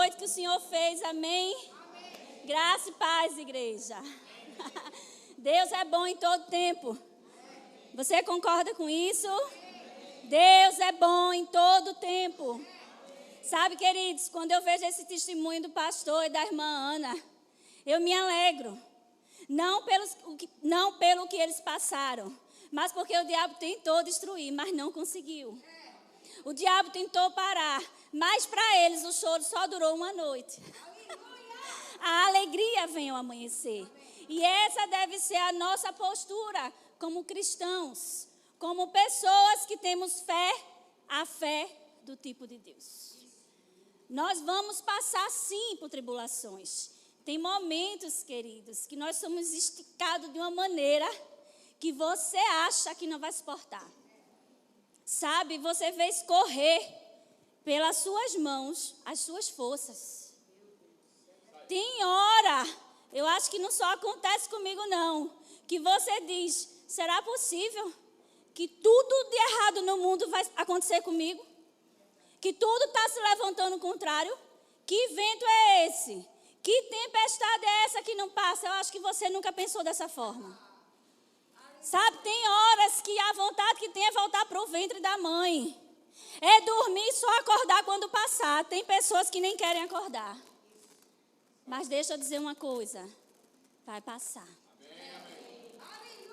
noite que o Senhor fez, amém? Amém. Graça e paz, igreja. Deus é bom em todo tempo. Você concorda com isso? Deus é bom em todo tempo. Sabe, queridos, quando eu vejo esse testemunho do pastor e da irmã Ana, eu me alegro. Não pelo que eles passaram, mas porque o diabo tentou destruir, mas não conseguiu. O diabo tentou parar, mas para eles o choro só durou uma noite. A alegria vem ao amanhecer. E essa deve ser a nossa postura como cristãos, como pessoas que temos fé, a fé do tipo de Deus. Nós vamos passar sim por tribulações. Tem momentos, queridos, que nós somos esticados de uma maneira que você acha que não vai suportar. Sabe, você vê escorrer pelas suas mãos as suas forças. Tem hora, eu acho que não só acontece comigo não, que você diz, será possível que tudo de errado no mundo vai acontecer comigo? Que tudo está se levantando ao contrário? Que vento é esse? Que tempestade é essa que não passa? Eu acho que você nunca pensou dessa forma. Sabe, tem horas que a vontade que tem é voltar para o ventre da mãe. É dormir e só acordar quando passar. Tem pessoas que nem querem acordar. Mas deixa eu dizer uma coisa. Vai passar.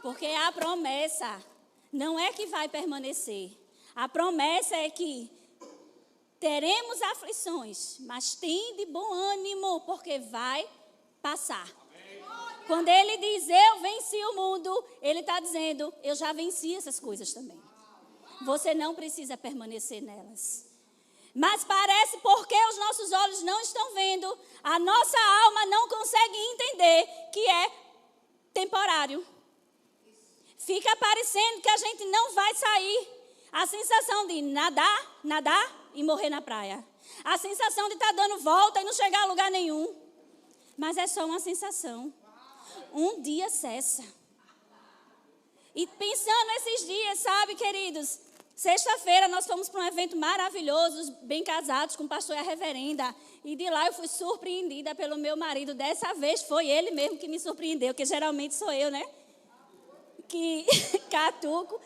Porque a promessa não é que vai permanecer. A promessa é que teremos aflições, mas tem de bom ânimo, porque vai passar. Quando ele diz, eu venci o mundo, ele está dizendo, eu já venci essas coisas também. Você não precisa permanecer nelas. Mas parece porque os nossos olhos não estão vendo, a nossa alma não consegue entender que é temporário. Fica parecendo que a gente não vai sair. A sensação de nadar e morrer na praia. A sensação de estar dando volta e não chegar a lugar nenhum. Mas é só uma sensação. Um dia cessa. E pensando esses dias, sabe, queridos? Sexta-feira nós fomos para um evento maravilhoso, os bem casados, com o pastor e a reverenda. E de lá eu fui surpreendida pelo meu marido. Dessa vez foi ele mesmo que me surpreendeu, que geralmente sou eu, né? Que catuco.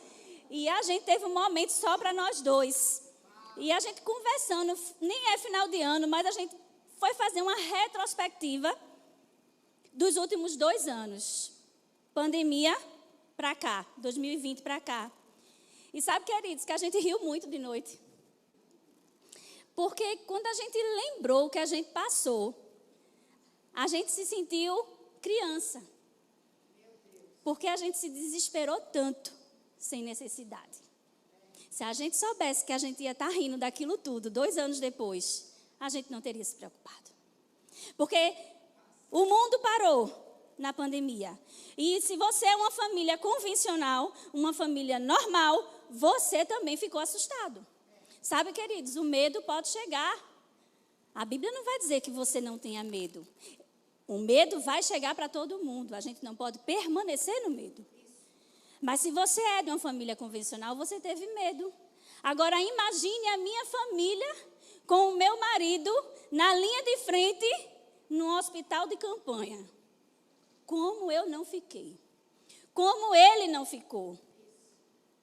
E a gente teve um momento só para nós dois. E a gente conversando, nem é final de ano, mas a gente foi fazer uma retrospectiva dos últimos 2 anos. Pandemia para cá, 2020 para cá. E sabe, queridos, que a gente riu muito de noite. Porque quando a gente lembrou o que a gente passou, a gente se sentiu criança. Porque a gente se desesperou tanto, sem necessidade. Se a gente soubesse que a gente ia estar rindo daquilo tudo 2 anos depois, a gente não teria se preocupado. Porque o mundo parou na pandemia. E se você é uma família convencional, uma família normal, você também ficou assustado. Sabe, queridos, o medo pode chegar. A Bíblia não vai dizer que você não tenha medo. O medo vai chegar para todo mundo. A gente não pode permanecer no medo. Mas se você é de uma família convencional, você teve medo. Agora imagine a minha família com o meu marido na linha de frente no hospital de campanha. Como eu não fiquei. Como ele não ficou.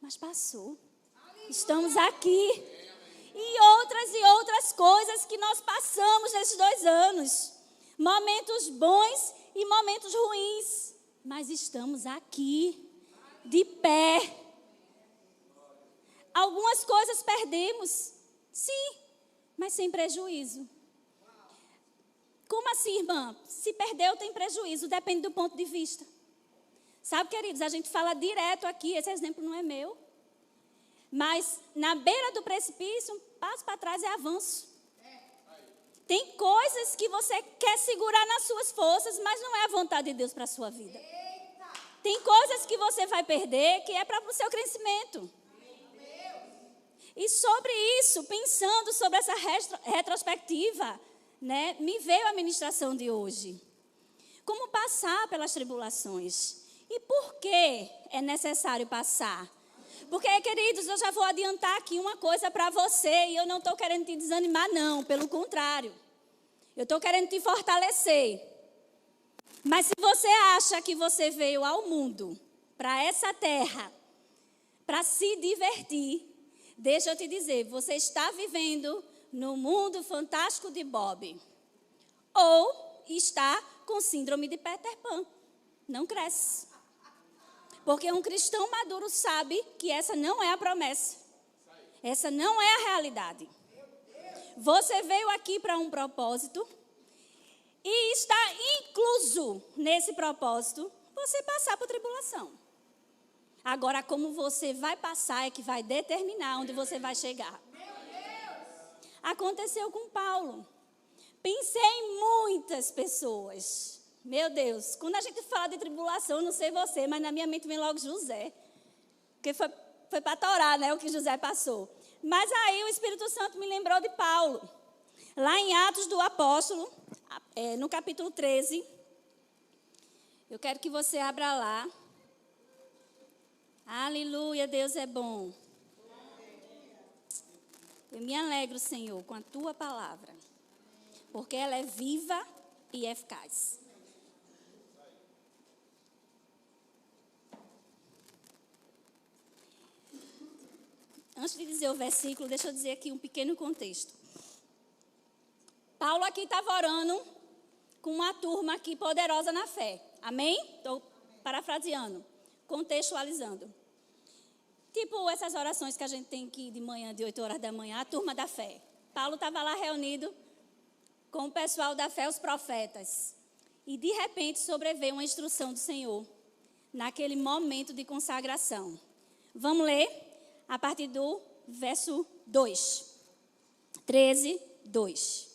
Mas passou. Estamos aqui. E outras coisas que nós passamos nesses 2 anos. Momentos bons e momentos ruins. Mas estamos aqui. De pé. Algumas coisas perdemos, sim, mas sem prejuízo. Como assim, irmã? Se perdeu, tem prejuízo, depende do ponto de vista. Sabe, queridos, a gente fala direto aqui, esse exemplo não é meu. Mas na beira do precipício, um passo para trás é avanço. Tem coisas que você quer segurar nas suas forças, mas não é a vontade de Deus para a sua vida. Tem coisas que você vai perder que é para o seu crescimento. E sobre isso, pensando sobre essa retrospectiva, né, me veio a ministração de hoje. Como passar pelas tribulações? E por que é necessário passar? Porque, queridos, eu já vou adiantar aqui uma coisa para você e eu não estou querendo te desanimar, não, pelo contrário. Eu estou querendo te fortalecer. Mas se você acha que você veio ao mundo, para essa terra, para se divertir, deixa eu te dizer, você está vivendo no mundo fantástico de Bob. Ou está com síndrome de Peter Pan. Não cresce. Porque um cristão maduro sabe que essa não é a promessa. Essa não é a realidade. Você veio aqui para um propósito e está incluso nesse propósito você passar por tribulação. Agora, como você vai passar é que vai determinar onde você vai chegar. Aconteceu com Paulo. Pensei em muitas pessoas. Meu Deus, quando a gente fala de tribulação, não sei você, mas na minha mente vem logo José. Porque foi para torar, né, o que José passou. Mas aí o Espírito Santo me lembrou de Paulo. Lá em Atos do Apóstolo, no capítulo 13. Eu quero que você abra lá. Aleluia, Deus é bom. Eu me alegro, Senhor, com a tua palavra. Porque ela é viva e eficaz. Antes de dizer o versículo, deixa eu dizer aqui um pequeno contexto. Paulo aqui estava orando com uma turma aqui poderosa na fé. Amém? Estou parafraseando, contextualizando. Tipo essas orações que a gente tem aqui de manhã, de 8 horas da manhã, a turma da fé. Paulo estava lá reunido com o pessoal da fé, os profetas. E de repente sobreveio uma instrução do Senhor, naquele momento de consagração. Vamos ler a partir do verso 2. 13, 2.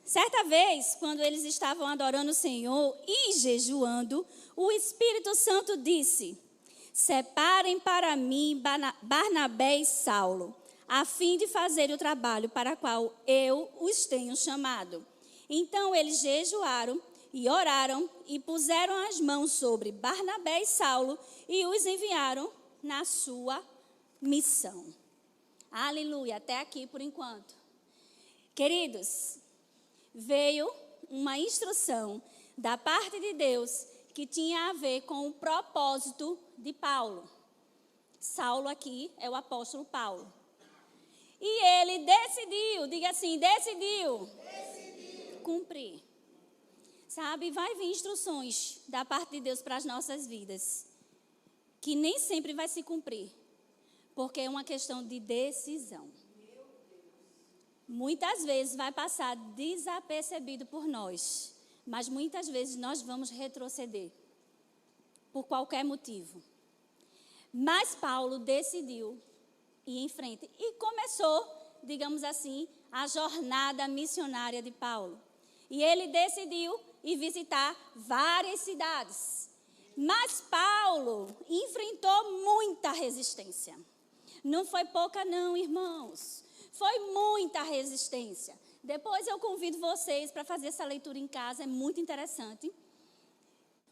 Certa vez, quando eles estavam adorando o Senhor e jejuando, o Espírito Santo disse: separem para mim Barnabé e Saulo, a fim de fazer o trabalho para o qual eu os tenho chamado. Então eles jejuaram e oraram e puseram as mãos sobre Barnabé e Saulo e os enviaram na sua missão. Aleluia, até aqui por enquanto. Queridos, veio uma instrução da parte de Deus que tinha a ver com o propósito de Paulo. Saulo aqui é o apóstolo Paulo. E ele decidiu, diga assim, decidiu. Cumprir. Sabe, vai vir instruções da parte de Deus para as nossas vidas, que nem sempre vai se cumprir, porque é uma questão de decisão. Muitas vezes vai passar desapercebido por nós, mas muitas vezes nós vamos retroceder, por qualquer motivo. Mas Paulo decidiu ir em frente e começou, digamos assim, a jornada missionária de Paulo. E ele decidiu ir visitar várias cidades. Mas Paulo enfrentou muita resistência. Não foi pouca não, irmãos. Foi muita resistência. Depois eu convido vocês para fazer essa leitura em casa, é muito interessante.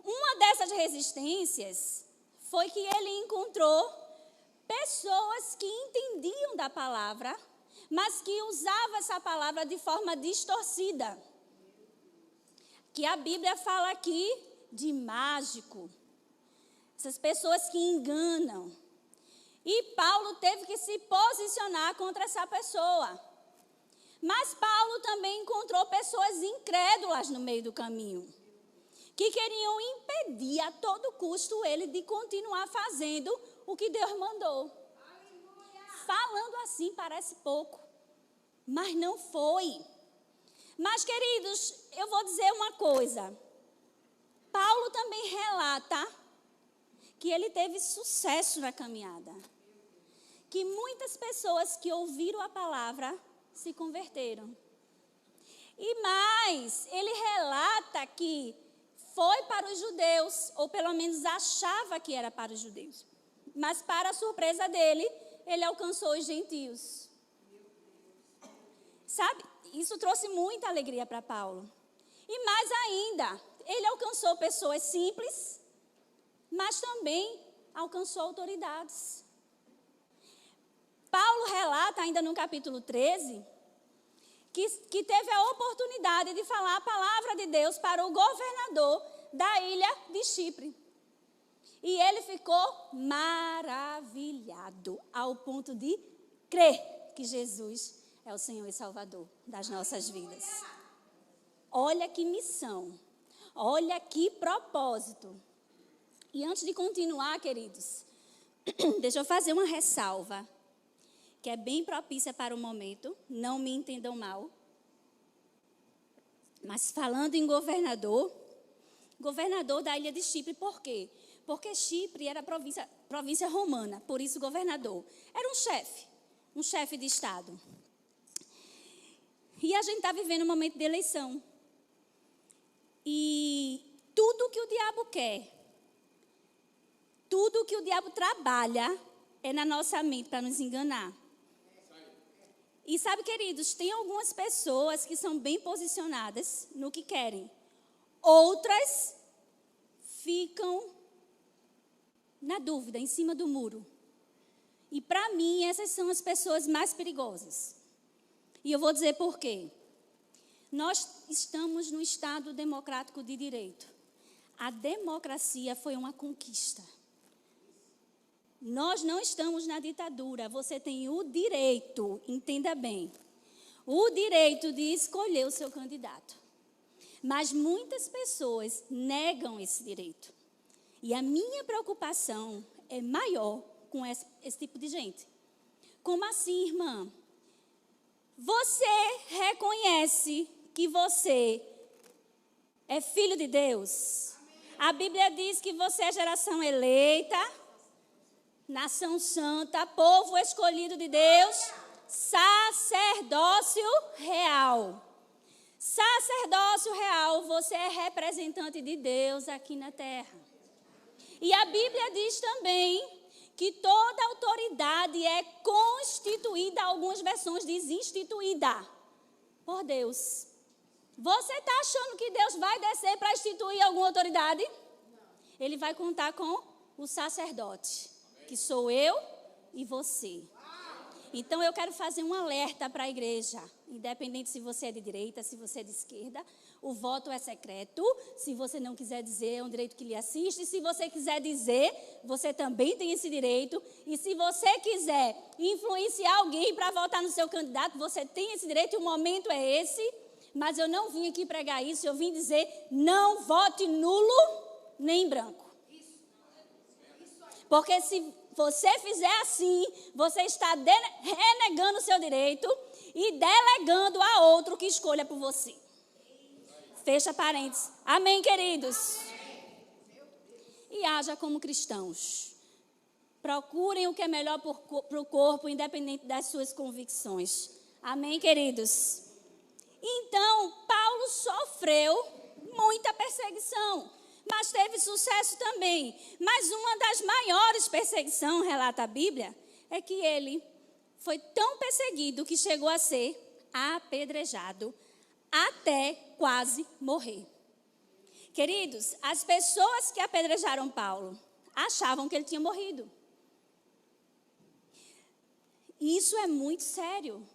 Uma dessas resistências foi que ele encontrou pessoas que entendiam da palavra, mas que usavam essa palavra de forma distorcida. Que a Bíblia fala aqui de mágico. Essas pessoas que enganam. E Paulo teve que se posicionar contra essa pessoa. Mas Paulo também encontrou pessoas incrédulas no meio do caminho, que queriam impedir a todo custo ele de continuar fazendo o que Deus mandou. Aleluia. Falando assim parece pouco, mas não foi. Mas, queridos, eu vou dizer uma coisa. Paulo também relata que ele teve sucesso na caminhada. Que muitas pessoas que ouviram a palavra se converteram. E mais, ele relata que foi para os judeus, ou pelo menos achava que era para os judeus. Mas, para a surpresa dele, ele alcançou os gentios. Sabe, isso trouxe muita alegria para Paulo. E mais ainda, ele alcançou pessoas simples, mas também alcançou autoridades. Paulo relata ainda no capítulo 13, que teve a oportunidade de falar a palavra de Deus para o governador da ilha de Chipre. E ele ficou maravilhado, ao ponto de crer que Jesus é o Senhor e Salvador das nossas vidas. Olha que missão, olha que propósito. E antes de continuar, queridos, deixa eu fazer uma ressalva, que é bem propícia para o momento, não me entendam mal. Mas falando em governador da ilha de Chipre, por quê? Porque Chipre era província romana, por isso governador. Era um chefe de estado. E a gente está vivendo um momento de eleição. E tudo que o diabo quer, tudo que o diabo trabalha é na nossa mente para nos enganar. E sabe, queridos, tem algumas pessoas que são bem posicionadas no que querem. Outras ficam na dúvida, em cima do muro. E para mim, essas são as pessoas mais perigosas. E eu vou dizer por quê. Nós estamos no Estado democrático de direito. A democracia foi uma conquista. Nós não estamos na ditadura. Você tem o direito, entenda bem, o direito de escolher o seu candidato. Mas muitas pessoas negam esse direito. E a minha preocupação é maior com esse tipo de gente. Como assim, irmã? Você reconhece que você é filho de Deus? A Bíblia diz que você é geração eleita, nação santa, povo escolhido de Deus, sacerdócio real. Sacerdócio real, você é representante de Deus aqui na terra. E a Bíblia diz também que toda autoridade é constituída, algumas versões diz instituída, por Deus. Você está achando que Deus vai descer para instituir alguma autoridade? Não. Ele vai contar com o sacerdote, que sou eu e você. Então eu quero fazer um alerta para a igreja, independente se você é de direita, se você é de esquerda, o voto é secreto. Se você não quiser dizer, é um direito que lhe assiste. Se você quiser dizer, você também tem esse direito. E se você quiser influenciar alguém para votar no seu candidato, você tem esse direito e o momento é esse. Mas eu não vim aqui pregar isso, eu vim dizer, não vote nulo nem em branco. Porque se você fizer assim, você está renegando o seu direito e delegando a outro que escolha por você. Fecha parênteses. Amém, queridos? E haja como cristãos. Procurem o que é melhor para o corpo, independente das suas convicções. Amém, queridos? Então, Paulo sofreu muita perseguição, mas teve sucesso também. Mas uma das maiores perseguições, relata a Bíblia, é que ele foi tão perseguido que chegou a ser apedrejado até quase morrer. Queridos, as pessoas que apedrejaram Paulo achavam que ele tinha morrido. Isso é muito sério.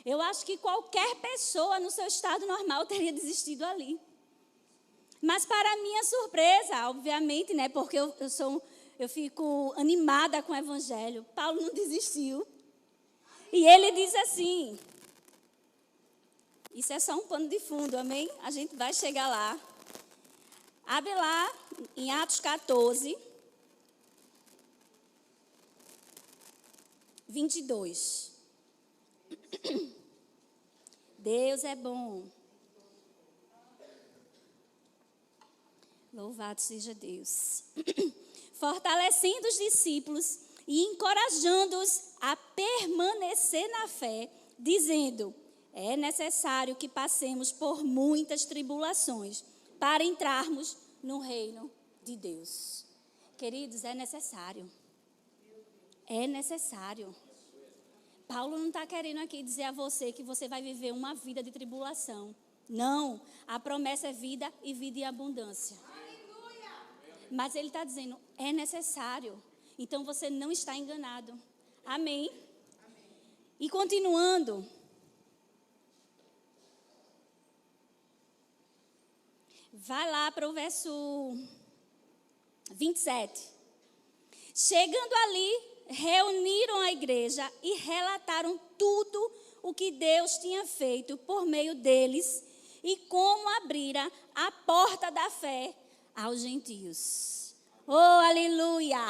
Eu acho que qualquer pessoa no seu estado normal teria desistido ali. Mas para minha surpresa, obviamente, né, porque eu fico animada com o evangelho, Paulo não desistiu. E ele diz assim, isso é só um pano de fundo, amém? A gente vai chegar lá. Abre lá em Atos 14, 22. Deus é bom. Louvado seja Deus. Fortalecendo os discípulos e encorajando-os a permanecer na fé, dizendo: é necessário que passemos por muitas tribulações para entrarmos no reino de Deus. Queridos, é necessário. É necessário. Paulo não está querendo aqui dizer a você que você vai viver uma vida de tribulação. Não, a promessa é vida e vida em abundância. Mas ele está dizendo, é necessário. Então você não está enganado. Amém? E continuando. Vai lá para o verso 27. Chegando ali, reuniram a igreja e relataram tudo o que Deus tinha feito por meio deles e como abrira a porta da fé aos gentios. Oh, aleluia!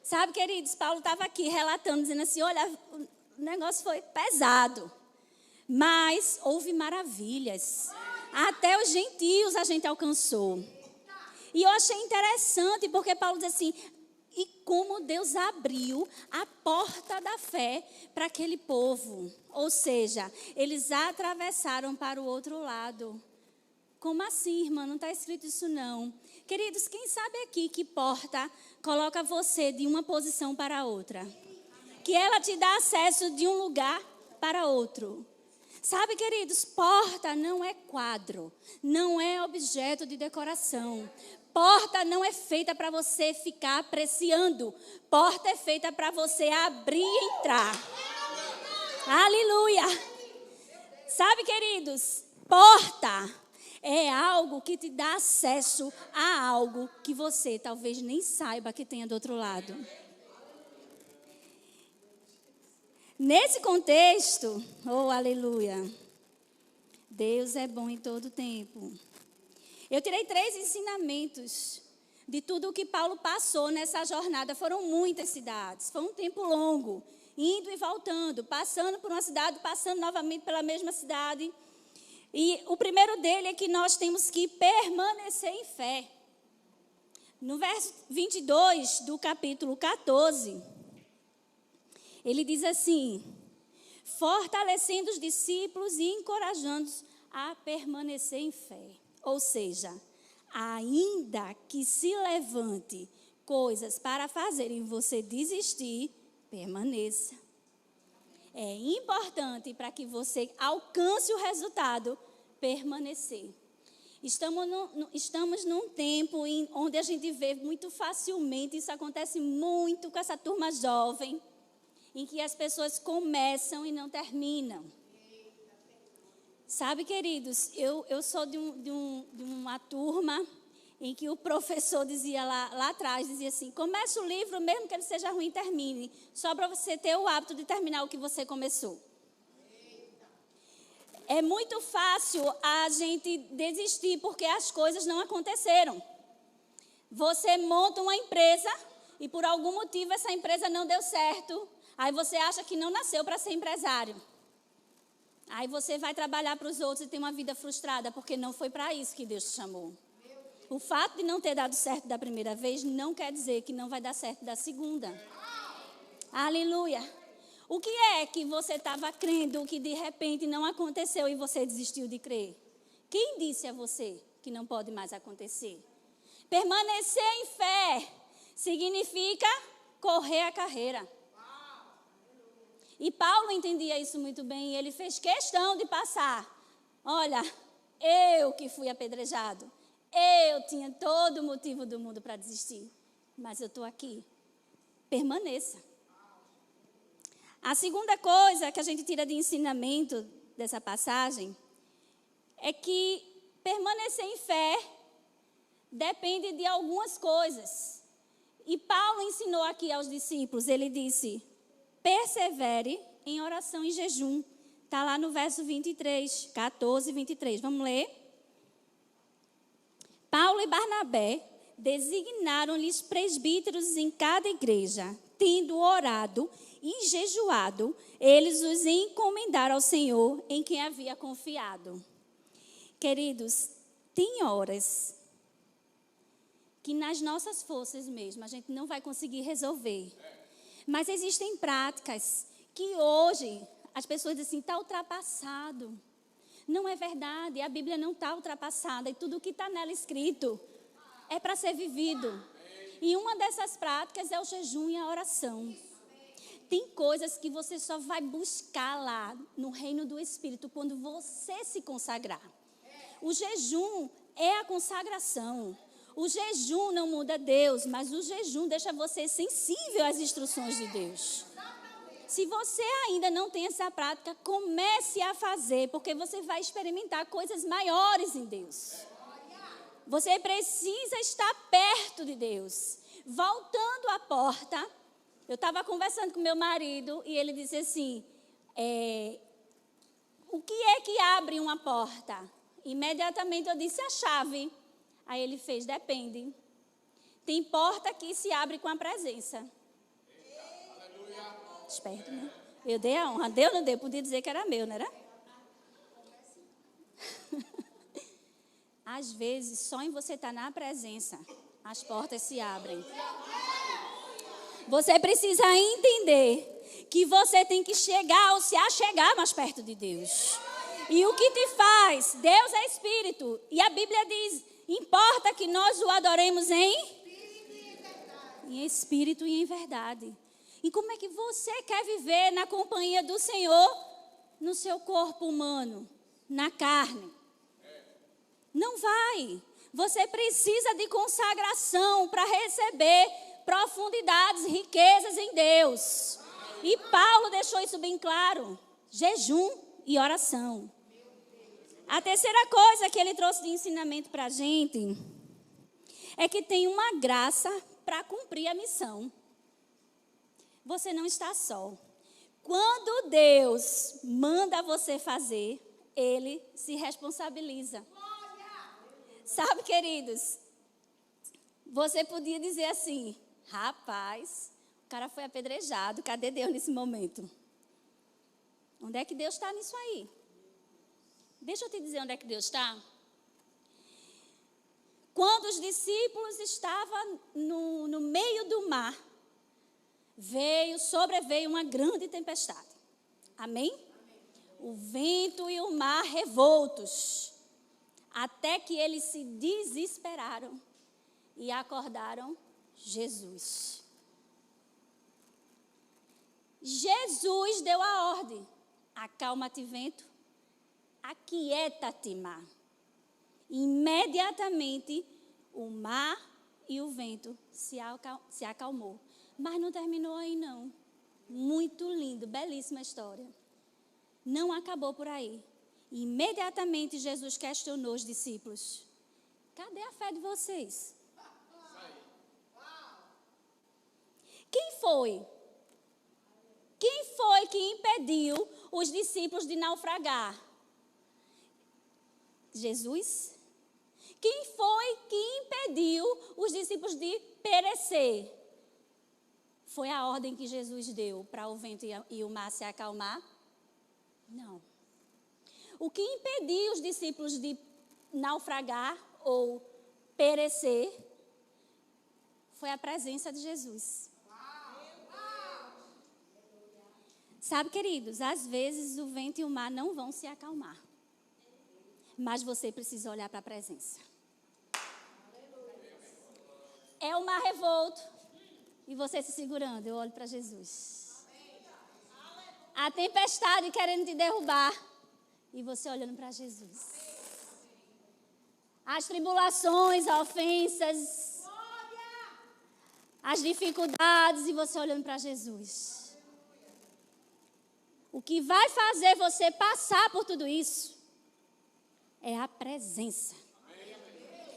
Sabe, queridos, Paulo estava aqui relatando, dizendo assim, olha, o negócio foi pesado, mas houve maravilhas. Até os gentios a gente alcançou. E eu achei interessante, porque Paulo diz assim, e como Deus abriu a porta da fé para aquele povo. Ou seja, eles atravessaram para o outro lado. Como assim, irmã? Não está escrito isso não. Queridos, quem sabe aqui que porta coloca você de uma posição para outra? Que ela te dá acesso de um lugar para outro. Sabe, queridos, porta não é quadro, não é objeto de decoração. Porta não é feita para você ficar apreciando. Porta é feita para você abrir e entrar. Aleluia! Sabe, queridos, porta é algo que te dá acesso a algo que você talvez nem saiba que tenha do outro lado. Nesse contexto, oh aleluia, Deus é bom em todo tempo. Eu tirei 3 ensinamentos de tudo o que Paulo passou nessa jornada. Foram muitas cidades, foi um tempo longo, indo e voltando, passando por uma cidade, passando novamente pela mesma cidade. E o primeiro dele é que nós temos que permanecer em fé. No verso 22 do capítulo 14, ele diz assim, fortalecendo os discípulos e encorajando-os a permanecer em fé. Ou seja, ainda que se levante coisas para fazerem você desistir, permaneça. É importante para que você alcance o resultado, permanecer. Estamos num tempo onde a gente vê muito facilmente, isso acontece muito com essa turma jovem, em que as pessoas começam e não terminam. Sabe, queridos, eu sou de uma turma em que o professor dizia lá atrás, dizia assim, comece o livro, mesmo que ele seja ruim, termine, só para você ter o hábito de terminar o que você começou. É muito fácil a gente desistir porque as coisas não aconteceram. Você monta uma empresa e por algum motivo essa empresa não deu certo, aí você acha que não nasceu para ser empresário. Aí você vai trabalhar para os outros e tem uma vida frustrada, porque não foi para isso que Deus te chamou. O fato de não ter dado certo da primeira vez não quer dizer que não vai dar certo da segunda. Aleluia. O que é que você estava crendo que de repente não aconteceu e você desistiu de crer? Quem disse a você que não pode mais acontecer? Permanecer em fé significa correr a carreira. E Paulo entendia isso muito bem e ele fez questão de passar. Olha, eu que fui apedrejado, eu tinha todo o motivo do mundo para desistir, mas eu estou aqui. Permaneça. A segunda coisa que a gente tira de ensinamento dessa passagem é que permanecer em fé depende de algumas coisas. E Paulo ensinou aqui aos discípulos, ele disse, persevere em oração e jejum. Está lá no verso 23, 14 e 23. Vamos ler? Paulo e Barnabé designaram-lhes presbíteros em cada igreja. Tendo orado e jejuado, eles os encomendaram ao Senhor em quem havia confiado. Queridos, tem horas que nas nossas forças mesmo a gente não vai conseguir resolver. Mas existem práticas que hoje as pessoas dizem assim, está ultrapassado. Não é verdade, a Bíblia não está ultrapassada e tudo o que está nela escrito é para ser vivido. E uma dessas práticas é o jejum e a oração. Tem coisas que você só vai buscar lá no reino do Espírito quando você se consagrar. O jejum é a consagração. O jejum não muda Deus, mas o jejum deixa você sensível às instruções de Deus. Se você ainda não tem essa prática, comece a fazer, porque você vai experimentar coisas maiores em Deus. Você precisa estar perto de Deus. Voltando à porta, eu estava conversando com meu marido e ele disse assim, o que é que abre uma porta? Imediatamente eu disse, a chave. Aí ele fez, depende. Tem porta que se abre com a presença. Esperto, né? Eu dei a honra. Deu ou não deu? Podia dizer que era meu, não era? Às vezes, só em você estar na presença, as portas se abrem. Você precisa entender que você tem que chegar ou se achegar mais perto de Deus. E o que te faz? Deus é Espírito. E a Bíblia diz, importa que nós o adoremos em Espírito e em verdade. E como é que você quer viver na companhia do Senhor no seu corpo humano, na carne? Não vai. Você precisa de consagração para receber profundidades, riquezas em Deus. E Paulo deixou isso bem claro. Jejum e oração. A terceira coisa que ele trouxe de ensinamento para a gente é que tem uma graça para cumprir a missão. Você não está só. Quando Deus manda você fazer, Ele se responsabiliza. Sabe, queridos, você podia dizer assim, rapaz, o cara foi apedrejado, cadê Deus nesse momento? Onde é que Deus está nisso aí? Deixa eu te dizer onde é que Deus está. Quando os discípulos estavam no meio do mar, sobreveio uma grande tempestade. Amém? O vento e o mar revoltos. Até que eles se desesperaram e acordaram Jesus. Jesus deu a ordem. Acalma-te, vento. Aquieta-te, mar. Imediatamente o mar e o vento se acalmou. Mas não terminou aí não. Muito lindo, belíssima história. Não acabou por aí. Imediatamente Jesus questionou os discípulos. Cadê a fé de vocês? Quem foi? Quem foi que impediu os discípulos de naufragar? Jesus? Quem foi que impediu os discípulos de perecer? Foi a ordem que Jesus deu para o vento e o mar se acalmar? Não. O que impediu os discípulos de naufragar ou perecer foi a presença de Jesus. Sabe, queridos, às vezes o vento e o mar não vão se acalmar. Mas você precisa olhar para a presença. É o mar revolto e você se segurando, eu olho para Jesus. A tempestade querendo te derrubar e você olhando para Jesus. As tribulações, as ofensas, as dificuldades e você olhando para Jesus. O que vai fazer você passar por tudo isso é a presença.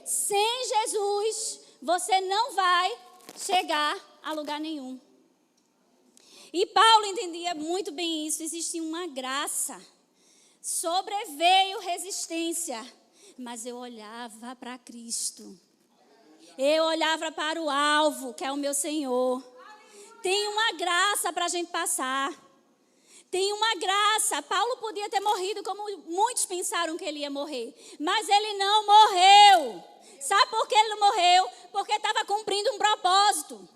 Sem Jesus, você não vai chegar a lugar nenhum. E Paulo entendia muito bem isso. Existia uma graça. Sobreveio resistência. Mas eu olhava para Cristo. Eu olhava para o alvo, que é o meu Senhor. Tem uma graça para a gente passar. Tem uma graça. Paulo podia ter morrido como muitos pensaram que ele ia morrer. Mas ele não morreu. Sabe por que ele não morreu? Porque estava cumprindo um propósito.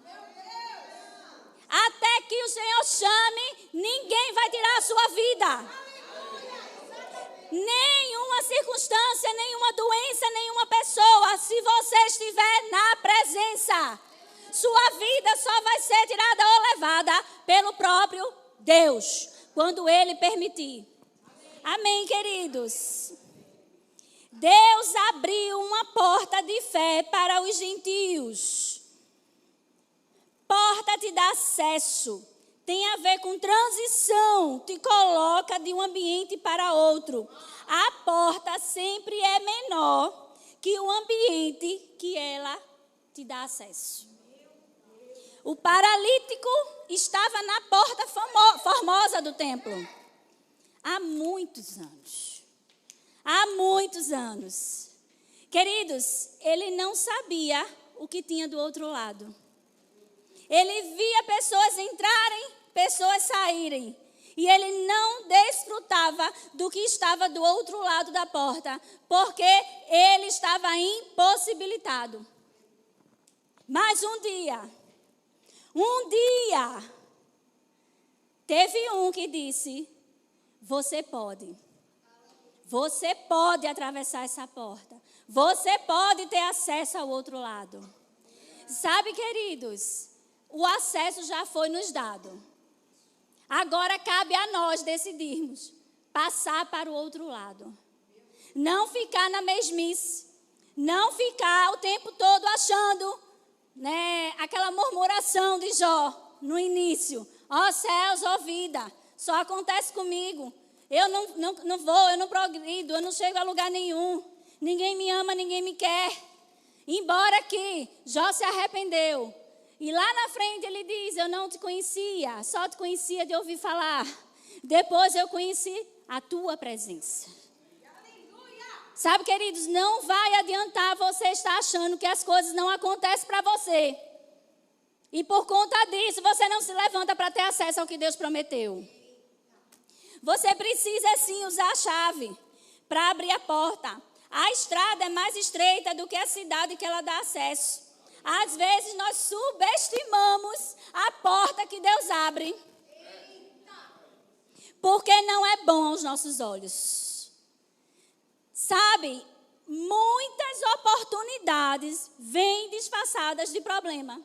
Até que o Senhor chame, ninguém vai tirar a sua vida. Nenhuma circunstância, nenhuma doença, nenhuma pessoa. Se você estiver na presença, sua vida só vai ser tirada ou levada pelo próprio Deus, quando Ele permitir. Amém, queridos? Deus abriu uma porta de fé para os gentios. Porta te dá acesso. Tem a ver com transição. Te coloca de um ambiente para outro. A porta sempre é menor que o ambiente que ela te dá acesso. O paralítico estava na porta formosa do templo. Há muitos anos. Há muitos anos. Queridos, ele não sabia o que tinha do outro lado. Ele via pessoas entrarem, pessoas saírem. E ele não desfrutava do que estava do outro lado da porta, porque ele estava impossibilitado. Mas um dia, teve um que disse: você pode atravessar essa porta, você pode ter acesso ao outro lado. Sabe, queridos, o acesso já foi nos dado. Agora cabe a nós decidirmos passar para o outro lado. Não ficar na mesmice. Não ficar o tempo todo achando, aquela murmuração de Jó no início. Ó céus, ó vida, só acontece comigo. Eu não vou, eu não progrido, eu não chego a lugar nenhum. Ninguém me ama, ninguém me quer. Embora que Jó se arrependeu. E lá na frente ele diz: eu não te conhecia, só te conhecia de ouvir falar. Depois eu conheci a tua presença. Sabe, queridos, não vai adiantar você estar achando que as coisas não acontecem para você. E por conta disso você não se levanta para ter acesso ao que Deus prometeu. Você precisa sim usar a chave para abrir a porta. A estrada é mais estreita do que a cidade que ela dá acesso. Às vezes nós subestimamos a porta que Deus abre. Porque não é bom aos nossos olhos. Sabe, muitas oportunidades vêm disfarçadas de problema.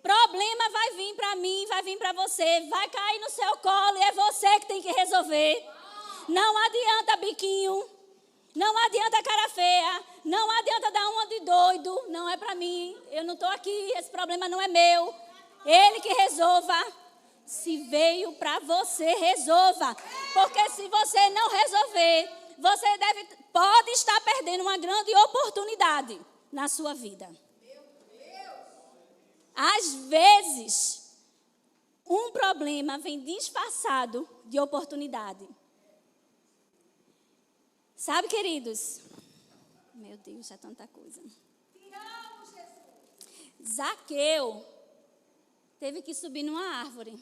Problema vai vir para mim, vai vir para você, vai cair no seu colo e é você que tem que resolver. Não adianta biquinho. Não adianta cara feia, não adianta dar uma de doido, não é para mim, eu não estou aqui, esse problema não é meu. Ele que resolva. Se veio para você, resolva. Porque se você não resolver, você pode estar perdendo uma grande oportunidade na sua vida. Às vezes, um problema vem disfarçado de oportunidade. Sabe, queridos? Meu Deus, é tanta coisa. Zaqueu teve que subir numa árvore.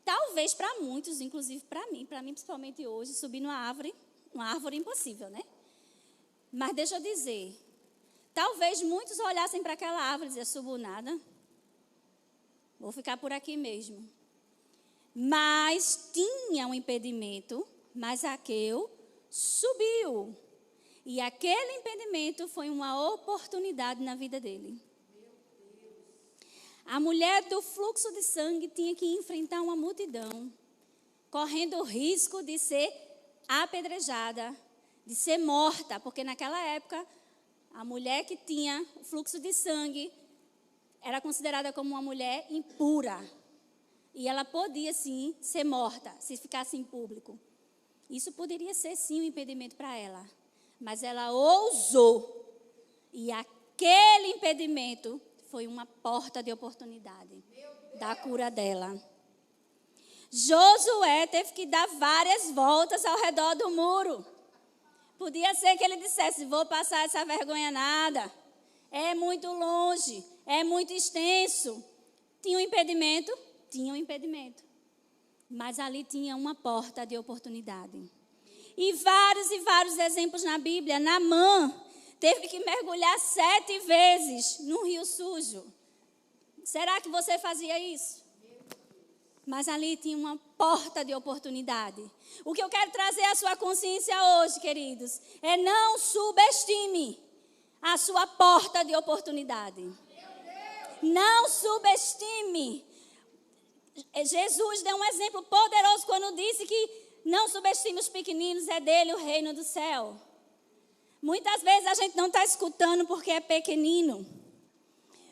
Talvez para muitos, inclusive para mim principalmente hoje, subir numa árvore impossível, né? Mas deixa eu dizer, talvez muitos olhassem para aquela árvore e diziam: subo nada, vou ficar por aqui mesmo. Mas tinha um impedimento. Mas Zaqueu subiu. E aquele impedimento foi uma oportunidade na vida dele. A mulher do fluxo de sangue tinha que enfrentar uma multidão, correndo o risco de ser apedrejada, de ser morta, porque naquela época a mulher que tinha o fluxo de sangue era considerada como uma mulher impura. E ela podia sim ser morta se ficasse em público. Isso poderia ser, sim, um impedimento para ela. Mas ela ousou. E aquele impedimento foi uma porta de oportunidade da cura dela. Josué teve que dar várias voltas ao redor do muro. Podia ser que ele dissesse: vou passar essa vergonha nada. É muito longe, é muito extenso. Tinha um impedimento? Tinha um impedimento. Mas ali tinha uma porta de oportunidade. E vários exemplos na Bíblia. Naamã teve que mergulhar 7 vezes num rio sujo. Será que você fazia isso? Mas ali tinha uma porta de oportunidade. O que eu quero trazer à sua consciência hoje, queridos, é: não subestime a sua porta de oportunidade. Não subestime. Jesus deu um exemplo poderoso quando disse que não subestime os pequeninos, é dele o reino do céu. Muitas vezes a gente não está escutando porque é pequenino.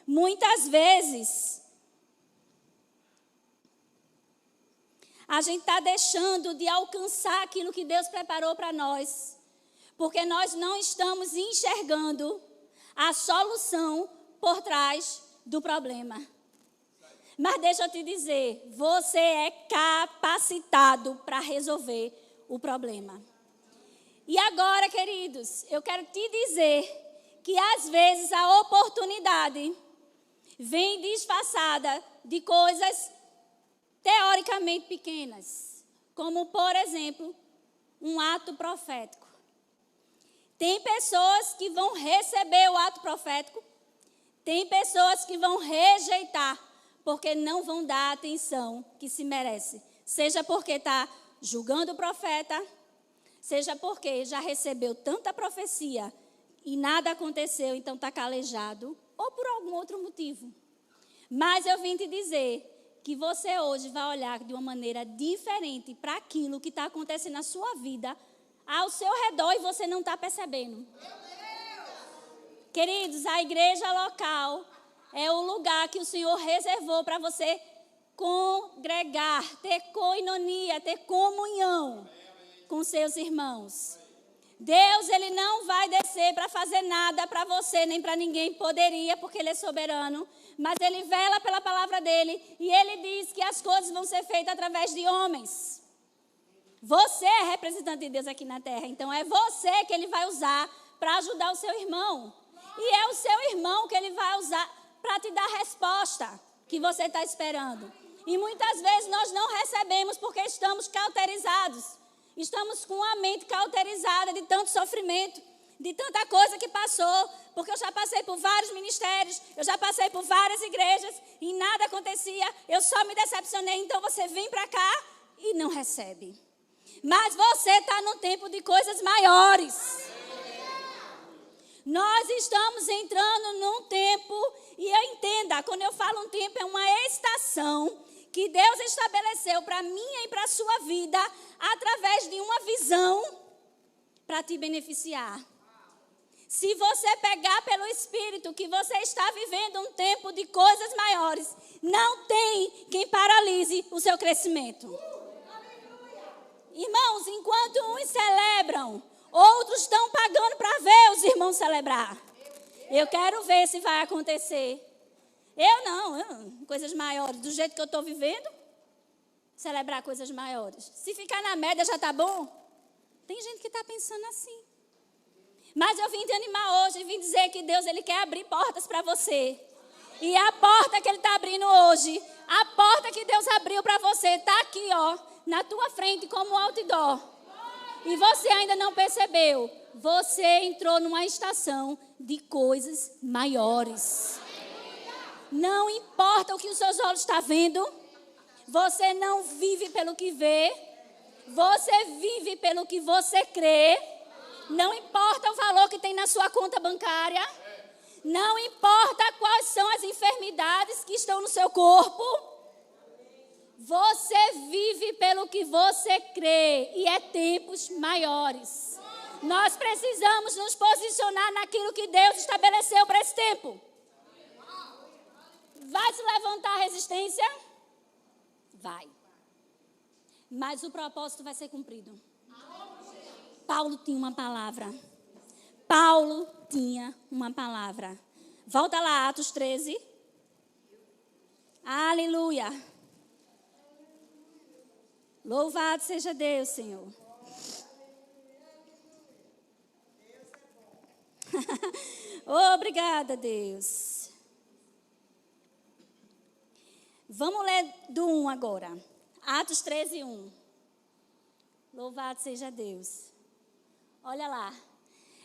Muitas vezes a gente está deixando de alcançar aquilo que Deus preparou para nós. Porque nós não estamos enxergando a solução por trás do problema. Mas deixa eu te dizer, você é capacitado para resolver o problema. E agora, queridos, eu quero te dizer que às vezes a oportunidade vem disfarçada de coisas teoricamente pequenas, como, por exemplo, um ato profético. Tem pessoas que vão receber o ato profético, tem pessoas que vão rejeitar, porque não vão dar a atenção que se merece. Seja porque está julgando o profeta, seja porque já recebeu tanta profecia e nada aconteceu, então está calejado, ou por algum outro motivo. Mas eu vim te dizer que você hoje vai olhar de uma maneira diferente para aquilo que está acontecendo na sua vida, ao seu redor, e você não está percebendo. Queridos, a igreja local é o lugar que o Senhor reservou para você congregar, ter coinonia, ter comunhão com seus irmãos. Deus, Ele não vai descer para fazer nada para você, nem para ninguém. Poderia, porque Ele é soberano. Mas Ele vela pela palavra dEle. E Ele diz que as coisas vão ser feitas através de homens. Você é representante de Deus aqui na terra. Então é você que Ele vai usar para ajudar o seu irmão. E é o seu irmão que Ele vai usar para te dar a resposta que você está esperando. E muitas vezes nós não recebemos porque estamos cauterizados. Estamos com a mente cauterizada de tanto sofrimento, de tanta coisa que passou. Porque eu já passei por vários ministérios, eu já passei por várias igrejas e nada acontecia. Eu só me decepcionei, então você vem para cá e não recebe. Mas você está no tempo de coisas maiores. Nós estamos entrando num tempo, e eu entenda, quando eu falo um tempo, é uma estação que Deus estabeleceu para mim e para a sua vida, através de uma visão para te beneficiar. Se você pegar pelo Espírito que você está vivendo um tempo de coisas maiores, não tem quem paralise o seu crescimento. Irmãos, enquanto uns celebram, outros estão pagando para ver os irmãos celebrar. Eu quero ver se vai acontecer. Coisas maiores, do jeito que eu estou vivendo, celebrar coisas maiores. Se ficar na média já está bom? Tem gente que está pensando assim. Mas eu vim te animar hoje, vim dizer que Deus, Ele quer abrir portas para você. E a porta que Ele está abrindo hoje, a porta que Deus abriu para você, está aqui, ó, na tua frente como outdoor. E você ainda não percebeu. Você entrou numa estação de coisas maiores. Não importa o que os seus olhos estão vendo. Você não vive pelo que vê. Você vive pelo que você crê. Não importa o valor que tem na sua conta bancária. Não importa quais são as enfermidades que estão no seu corpo. Você vive pelo que você crê. E é tempos maiores. Nós precisamos nos posicionar naquilo que Deus estabeleceu para esse tempo. Vai se levantar a resistência? Vai. Mas o propósito vai ser cumprido. Paulo tinha uma palavra. Paulo tinha uma palavra. Volta lá, Atos 13. Aleluia. Louvado seja Deus, Senhor. Obrigada, Deus. Vamos ler do 1 agora. Atos 13, 1. Louvado seja Deus. Olha lá.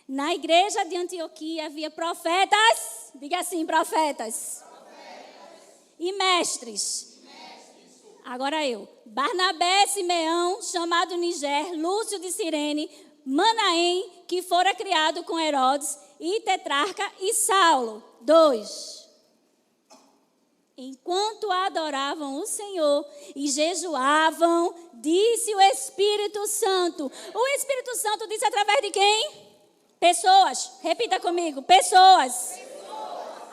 Na igreja de Antioquia havia profetas. Diga assim, profetas. E mestres. Agora eu. Barnabé, Simeão, chamado Niger, Lúcio de Cirene, Manaém, que fora criado com Herodes, e Tetrarca, e Saulo. 2. Enquanto adoravam o Senhor e jejuavam, disse o Espírito Santo. O Espírito Santo disse através de quem? Pessoas. Repita comigo. Pessoas.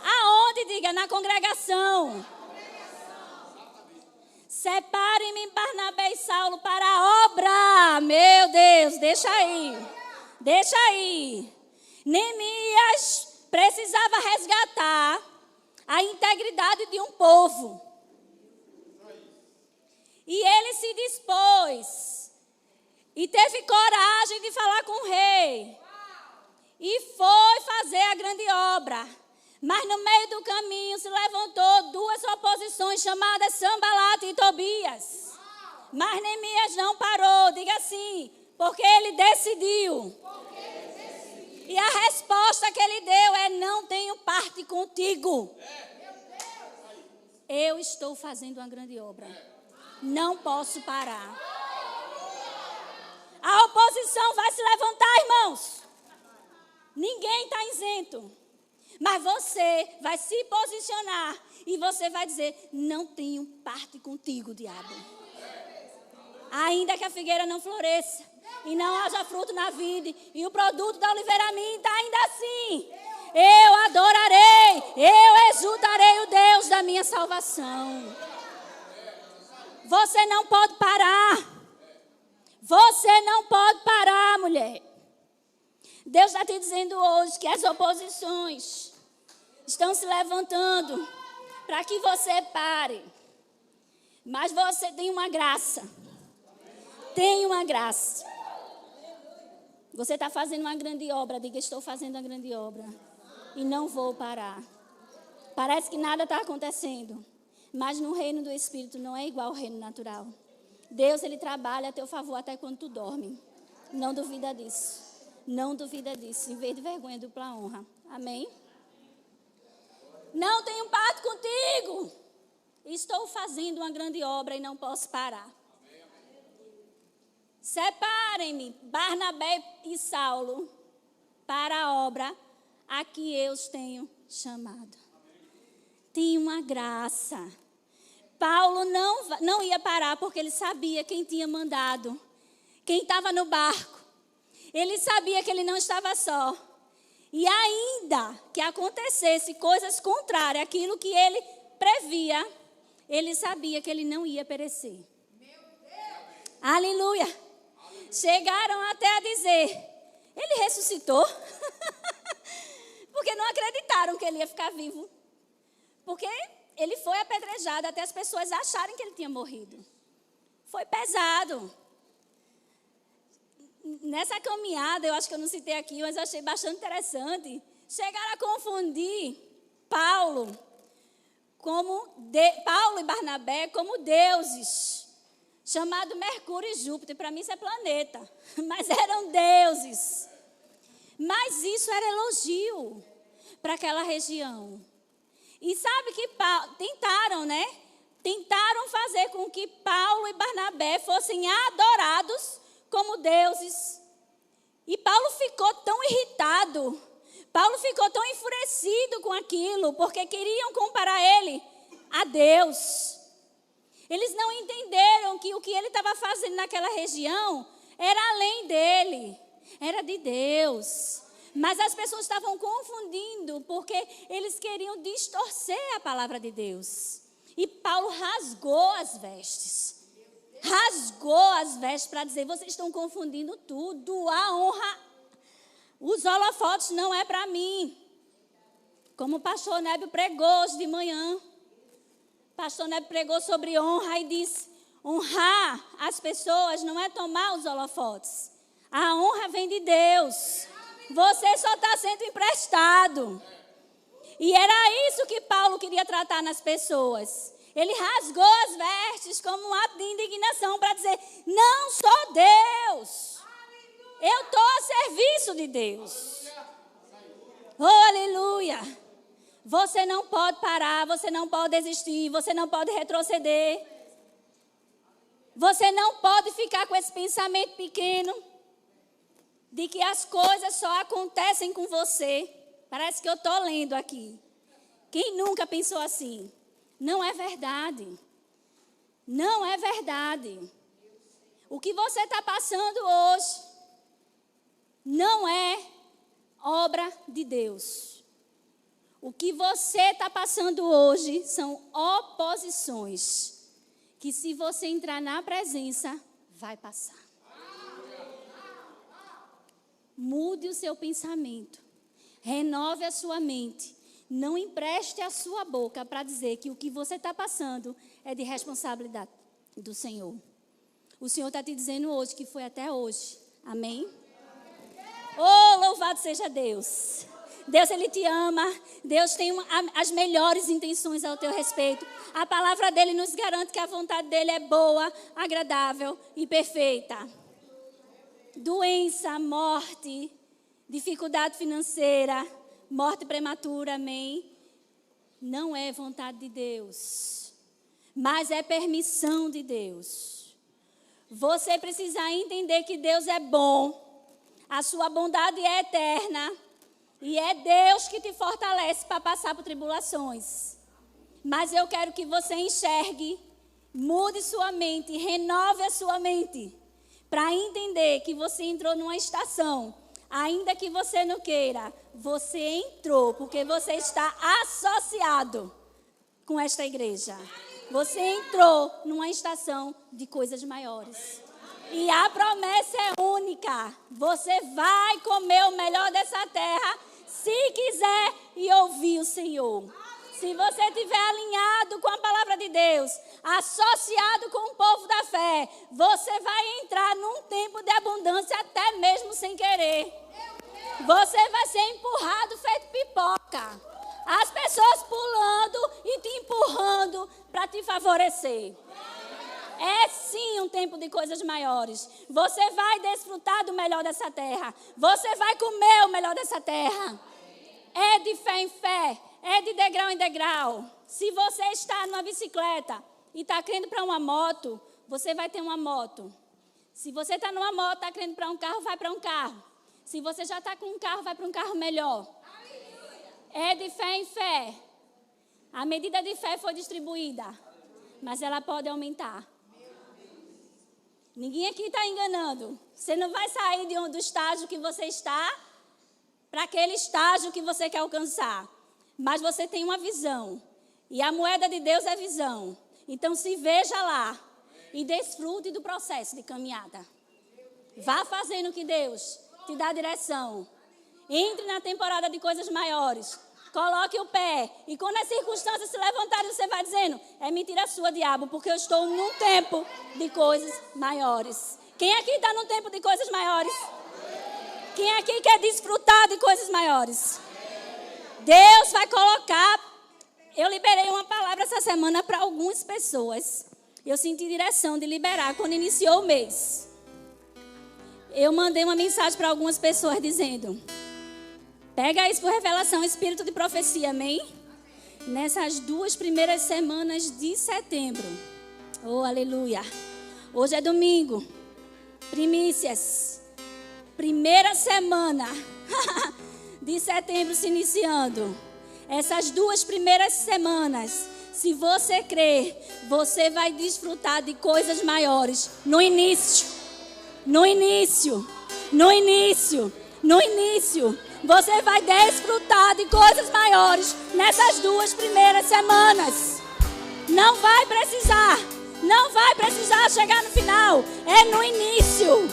Aonde? Diga, na congregação. Separem-me Barnabé e Saulo para a obra. Meu Deus, deixa aí. Deixa aí. Neemias precisava resgatar a integridade de um povo. E ele se dispôs e teve coragem de falar com o rei. E foi fazer a grande obra. Mas no meio do caminho se levantou duas oposições chamadas Sanbalat e Tobias. Mas Neemias não parou. Diga assim, porque ele decidiu. E a resposta que ele deu é: não tenho parte contigo. Eu estou fazendo uma grande obra. Não posso parar. A oposição vai se levantar, irmãos. Ninguém está isento. Mas você vai se posicionar e você vai dizer: não tenho parte contigo, diabo. Ainda que a figueira não floresça e não haja fruto na vide e o produto da oliveira minta, ainda assim eu adorarei, eu exultarei o Deus da minha salvação. Você não pode parar. Você não pode parar, mulher. Deus está te dizendo hoje que as oposições estão se levantando para que você pare. Mas você tem uma graça. Tem uma graça. Você está fazendo uma grande obra. Diga: estou fazendo uma grande obra. E não vou parar. Parece que nada está acontecendo. Mas no reino do Espírito não é igual ao reino natural. Deus, ele trabalha a teu favor até quando tu dorme. Não duvida disso. Não duvida disso. Em vez de vergonha, dupla honra. Amém? Não tenho parte contigo. Estou fazendo uma grande obra e não posso parar. Separem-me, Barnabé e Saulo, para a obra a que eu os tenho chamado. Tem uma graça. Paulo não ia parar porque ele sabia quem tinha mandado, quem estava no barco. Ele sabia que ele não estava só. E ainda que acontecesse coisas contrárias àquilo que ele previa, ele sabia que ele não ia perecer. Meu Deus. Aleluia. Chegaram até a dizer: ele ressuscitou? Porque não acreditaram que ele ia ficar vivo. Porque ele foi apedrejado até as pessoas acharem que ele tinha morrido. Foi pesado. Nessa caminhada, eu acho que eu não citei aqui, mas eu achei bastante interessante. Chegaram a confundir Paulo e Barnabé como deuses, chamado Mercúrio e Júpiter. Para mim isso é planeta, mas eram deuses. Mas isso era elogio para aquela região. E sabe que tentaram fazer com que Paulo e Barnabé fossem adorados como deuses. E Paulo ficou tão irritado, Paulo ficou tão enfurecido com aquilo, porque queriam comparar ele a Deus. Eles não entenderam que o que ele estava fazendo naquela região era além dele, era de Deus. Mas as pessoas estavam confundindo, porque eles queriam distorcer a palavra de Deus. E Paulo rasgou as vestes. Rasgou as vestes para dizer: vocês estão confundindo tudo. A honra, os holofotes não é para mim. Como o pastor Nébio pregou hoje de manhã. O pastor Nébio pregou sobre honra e disse: honrar as pessoas não é tomar os holofotes. A honra vem de Deus. Você só está sendo emprestado. E era isso que Paulo queria tratar nas pessoas. Ele rasgou as vestes como um ato de indignação para dizer: não sou Deus. Eu estou a serviço de Deus. Oh, aleluia. Você não pode parar, você não pode desistir, você não pode retroceder. Você não pode ficar com esse pensamento pequeno de que as coisas só acontecem com você. Parece que eu estou lendo aqui. Quem nunca pensou assim? Não é verdade. Não é verdade. O que você está passando hoje não é obra de Deus. O que você está passando hoje são oposições que, se você entrar na presença, vai passar. Mude o seu pensamento. Renove a sua mente. Não empreste a sua boca para dizer que o que você está passando é de responsabilidade do Senhor. O Senhor está te dizendo hoje que foi até hoje. Amém? Oh, louvado seja Deus. Deus, Ele te ama. Deus tem as melhores intenções ao teu respeito. A palavra dEle nos garante que a vontade dEle é boa, agradável e perfeita. Doença, morte, dificuldade financeira, morte prematura, amém? Não é vontade de Deus, mas é permissão de Deus. Você precisa entender que Deus é bom, a sua bondade é eterna e é Deus que te fortalece para passar por tribulações. Mas eu quero que você enxergue, mude sua mente, renove a sua mente, para entender que você entrou numa estação, ainda que você não queira, você entrou porque você está associado com esta igreja. Você entrou numa estação de coisas maiores. E a promessa é única. Você vai comer o melhor dessa terra, se quiser e ouvir o Senhor. Se você estiver alinhado com a palavra de Deus, associado com o povo da fé, você vai entrar num tempo de abundância até mesmo sem querer. Você vai ser empurrado feito pipoca. As pessoas pulando e te empurrando para te favorecer. É sim um tempo de coisas maiores. Você vai desfrutar do melhor dessa terra. Você vai comer o melhor dessa terra. É de fé em fé. É de degrau em degrau. Se você está numa bicicleta e está querendo para uma moto, você vai ter uma moto. Se você está numa moto, está querendo para um carro, vai para um carro. Se você já está com um carro, vai para um carro melhor. É de fé em fé. A medida de fé foi distribuída, mas ela pode aumentar. Ninguém aqui está enganando. Você não vai sair do estágio que você está para aquele estágio que você quer alcançar. Mas você tem uma visão. E a moeda de Deus é visão. Então se veja lá e desfrute do processo de caminhada. Vá fazendo o que Deus te dá direção. Entre na temporada de coisas maiores. Coloque o pé. E quando as circunstâncias se levantarem, você vai dizendo: é mentira sua, diabo, porque eu estou num tempo de coisas maiores. Quem aqui está num tempo de coisas maiores? Quem aqui quer desfrutar de coisas maiores? Deus vai colocar. Eu liberei uma palavra essa semana para algumas pessoas. Eu senti direção de liberar quando iniciou o mês. Eu mandei uma mensagem para algumas pessoas dizendo: pega isso por revelação, espírito de profecia, amém? Nessas 2 primeiras semanas de setembro. Oh, aleluia. Hoje é domingo. Primícias. Primeira semana de setembro se iniciando. Essas 2 primeiras semanas, se você crer, você vai desfrutar de coisas maiores no início. No início. No início. No início. Você vai desfrutar de coisas maiores nessas 2 primeiras semanas. Não vai precisar chegar no final. É no início.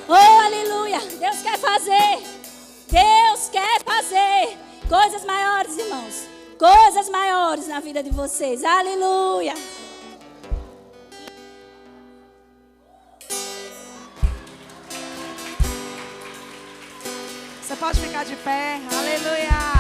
Oh, aleluia. Deus quer fazer. Deus quer fazer coisas maiores, irmãos. Coisas maiores na vida de vocês. Aleluia. Você pode ficar de pé. Aleluia.